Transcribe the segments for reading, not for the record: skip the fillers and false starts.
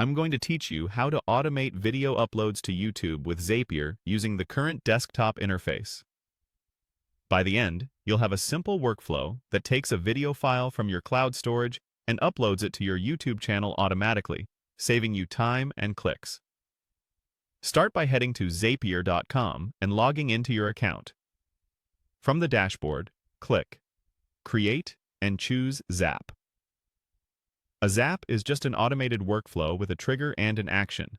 I'm going to teach you how to automate video uploads to YouTube with Zapier using the current desktop interface. By the end, you'll have a simple workflow that takes a video file from your cloud storage and uploads it to your YouTube channel automatically, saving you time and clicks. Start by heading to Zapier.com and logging into your account. From the dashboard, click Create and choose Zap. A zap is just an automated workflow with a trigger and an action.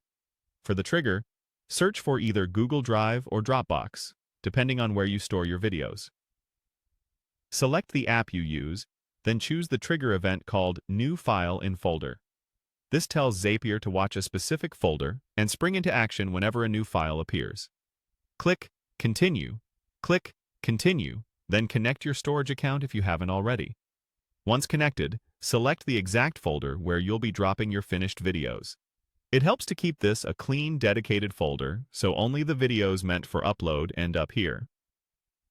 For the trigger, search for either Google Drive or Dropbox, depending on where you store your videos. Select the app you use, then choose the trigger event called New File in Folder. This tells Zapier to watch a specific folder and spring into action whenever a new file appears. Click Continue, then connect your storage account if you haven't already. Once connected, select the exact folder where you'll be dropping your finished videos. It helps to keep this a clean, dedicated folder, so only the videos meant for upload end up here.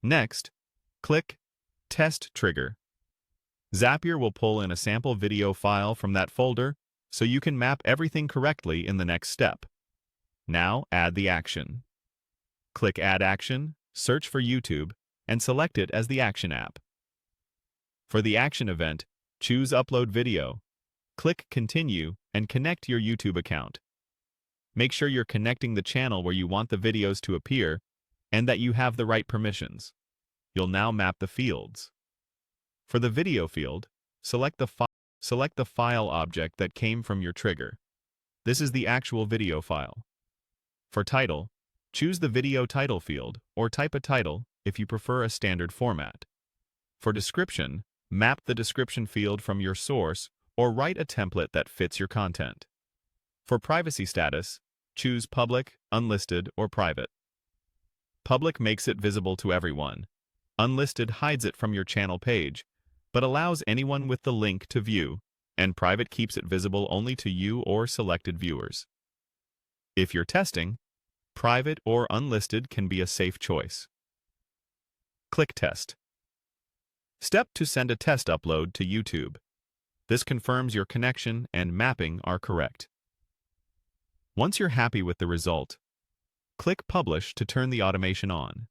Next, click Test Trigger. Zapier will pull in a sample video file from that folder, so you can map everything correctly in the next step. Now add the action. Click Add Action, search for YouTube, and select it as the Action app. For the action event, choose Upload Video. Click Continue and connect your YouTube account. Make sure you're connecting the channel where you want the videos to appear and that you have the right permissions. You'll now map the fields. For the video field, select the file object that came from your trigger. This is the actual video file. For title, choose the video title field or type a title if you prefer a standard format. For description, map the description field from your source or write a template that fits your content. For privacy status, choose public, unlisted, or private. Public makes it visible to everyone. Unlisted hides it from your channel page, but allows anyone with the link to view, and private keeps it visible only to you or selected viewers. If you're testing, private or unlisted can be a safe choice. Click Test. Step to send a test upload to YouTube. This confirms your connection and mapping are correct. Once you're happy with the result, click Publish to turn the automation on.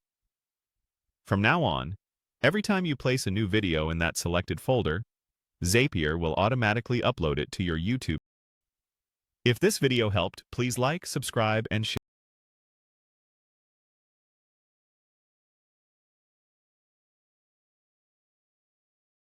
From now on, every time you place a new video in that selected folder, Zapier will automatically upload it to your YouTube. If this video helped, please like, subscribe, and share.